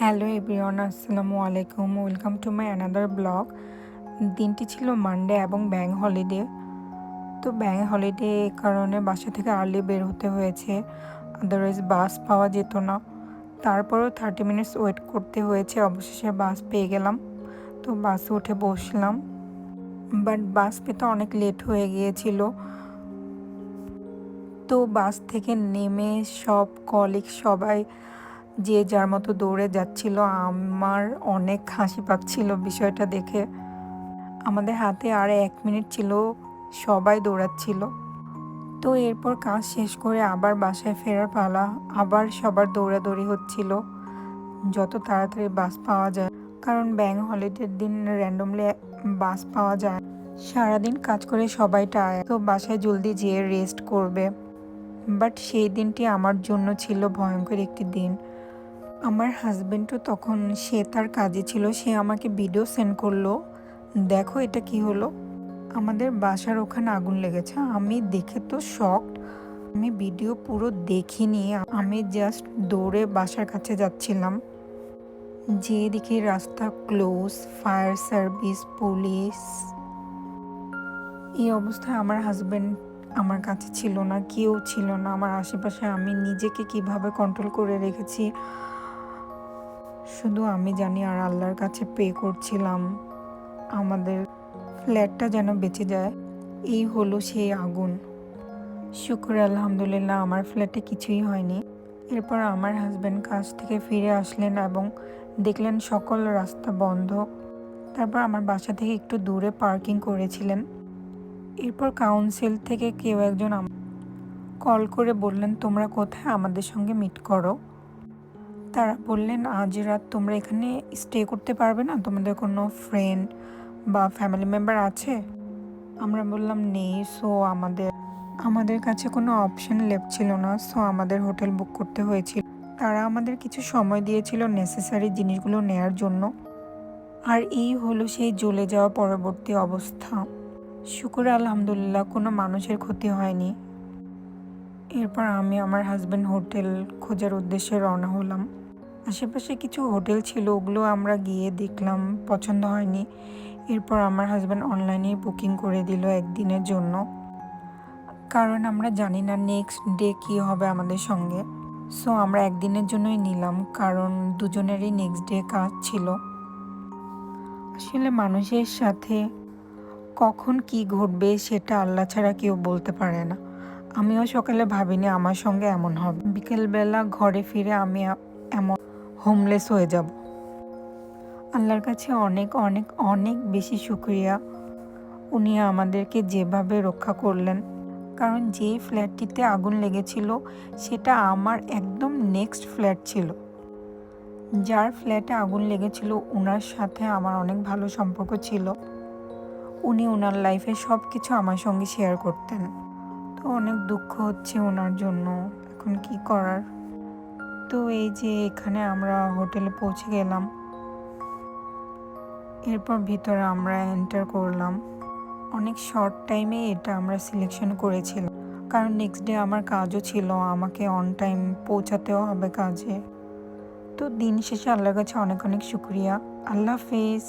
Hello everyone, আসসালামু আলাইকুম। Welcome to my another blog. দিনটি ছিল মানডে এবং ব্যাংক হলিডে। তো ব্যাংক হলিডে কারণে বাসা থেকে আর্লি বের হতে হয়েছে, আদারওয়াইজ বাস পাওয়া যেত না। তারপরেও 30 মিনিটস ওয়েট করতে হয়েছে, অবশেষে বাস পেয়ে গেলাম। তো বাসে উঠে বসলাম, বাট বাস পেতে অনেক লেট হয়ে গিয়েছিল। তো বাস থেকে নেমে সব কলিগ সবাই যে যার মতো দৌড়ে যাচ্ছিল। আমার অনেক হাসি পাচ্ছিল বিষয়টা দেখে। আমাদের হাতে আর 1 মিনিট ছিল, সবাই দৌড়াচ্ছিল। তো এরপর কাজ শেষ করে আবার বাসায় ফেরার পালা, আবার সবার দৌড়াদৌড়ি হচ্ছিল যত তাড়াতাড়ি বাস পাওয়া যায়, কারণ ব্যাংক হলিডের দিন র্যান্ডমলি বাস পাওয়া যায়। সারাদিন কাজ করে সবাই টায়ার্ড, তো বাসায় জলদি যেয়ে রেস্ট করবে। বাট সেই দিনটি আমার জন্য ছিল ভয়ঙ্কর একটি দিন। আমার হাজবেন্ডও তখন সে তার কাজে ছিল, সে আমাকে ভিডিও সেন্ড করলো, দেখো এটা কি হলো। আমাদের বাসার ওখানে আগুন লেগেছে। আমি দেখে তো শকড। আমি ভিডিও পুরো দেখিনি, আমি জাস্ট দৌড়ে বাসার কাছে যাচ্ছিলাম, যে দেখি রাস্তা ক্লোজ, ফায়ার সার্ভিস, পুলিশ। এই অবস্থায় আমার হাজবেন্ড আমার কাছে ছিল না, কেউ ছিল না আমার আশেপাশে। আমি নিজেকে কিভাবে কন্ট্রোল করে রেখেছি শুধু আমি জানি, আর আল্লাহর কাছে প্রে করছিলাম আমাদের ফ্ল্যাটটা যেন বেঁচে যায়। এই হলো সেই আগুন। শুকর আলহামদুলিল্লাহ আমার ফ্ল্যাটে কিছুই হয়নি। এরপর আমার হাজব্যান্ড কাজ থেকে ফিরে আসলেন এবং দেখলেন সকল রাস্তা বন্ধ। তারপর আমার বাসা থেকে একটু দূরে পার্কিং করেছিলেন। এরপর কাউন্সিল থেকে কেউ একজন কল করে বললেন, তোমরা কোথায়, আমাদের সঙ্গে মিট করো। তারা বললেন, আজ রাত তোমরা এখানে স্টে করতে পারবে না, তোমাদের কোনো ফ্রেন্ড বা ফ্যামিলি মেম্বার আছে? আমরা বললাম নেই। সো আমাদের কাছে কোনো অপশন লেফট ছিল না, সো আমাদের হোটেল বুক করতে হয়েছিল। তারা আমাদের কিছু সময় দিয়েছিল নেসেসারি জিনিসগুলো নেয়ার জন্য। আর এই হলো সেই জ্বলে যাওয়া পরবর্তী অবস্থা। শুকর আলহামদুলিল্লাহ কোনো মানুষের ক্ষতি হয়নি। এরপর আমি আমার হাজব্যান্ড হোটেল খোঁজার উদ্দেশ্যে রওনা হলাম। আশেপাশে কিছু হোটেল ছিল, ওগুলো আমরা গিয়ে দেখলাম, পছন্দ হয়নি। এরপর আমার হাজব্যান্ড অনলাইনেই বুকিং করে দিল একদিনের জন্য, কারণ আমরা জানি না নেক্সট ডে কী হবে আমাদের সঙ্গে। সো আমরা একদিনের জন্যই নিলাম, কারণ দুজনেরই নেক্সট ডে কাজ ছিল। আসলে মানুষের সাথে কখন কি ঘটবে সেটা আল্লাহ ছাড়া কেউ বলতে পারে না। আমিও সকালে ভাবিনি আমার সঙ্গে এমন হবে। বিকেলবেলা ঘরে ফিরে আমি এমন হোমলেস হয়ে যাব। আল্লাহর কাছে অনেক অনেক অনেক বেশি শুকরিয়া, উনি আমাদেরকে যেভাবে রক্ষা করলেন। কারণ যেই ফ্ল্যাটটিতে আগুন লেগেছিল সেটা আমার একদম নেক্সট ফ্ল্যাট ছিল। যার ফ্ল্যাটে আগুন লেগেছিল ওনার সাথে আমার অনেক ভালো সম্পর্ক ছিল। উনি ওনার লাইফে সব কিছু আমার সঙ্গে শেয়ার করতেন। তো অনেক দুঃখ হচ্ছে ওনার জন্য, এখন কি করার। তো এই যে এখানে আমরা হোটেলে পৌঁছে গেলাম। এরপর ভিতরে আমরা এন্টার করলাম। অনেক শর্ট টাইমে এটা আমরা সিলেকশন করেছিলাম, কারণ নেক্সট ডে আমার কাজও ছিল, আমাকে অন টাইম পৌঁছাতেও হবে কাজে। তো দিন শেষে আল্লাহর কাছে অনেক অনেক শুকরিয়া। আল্লাহ হাফেজ।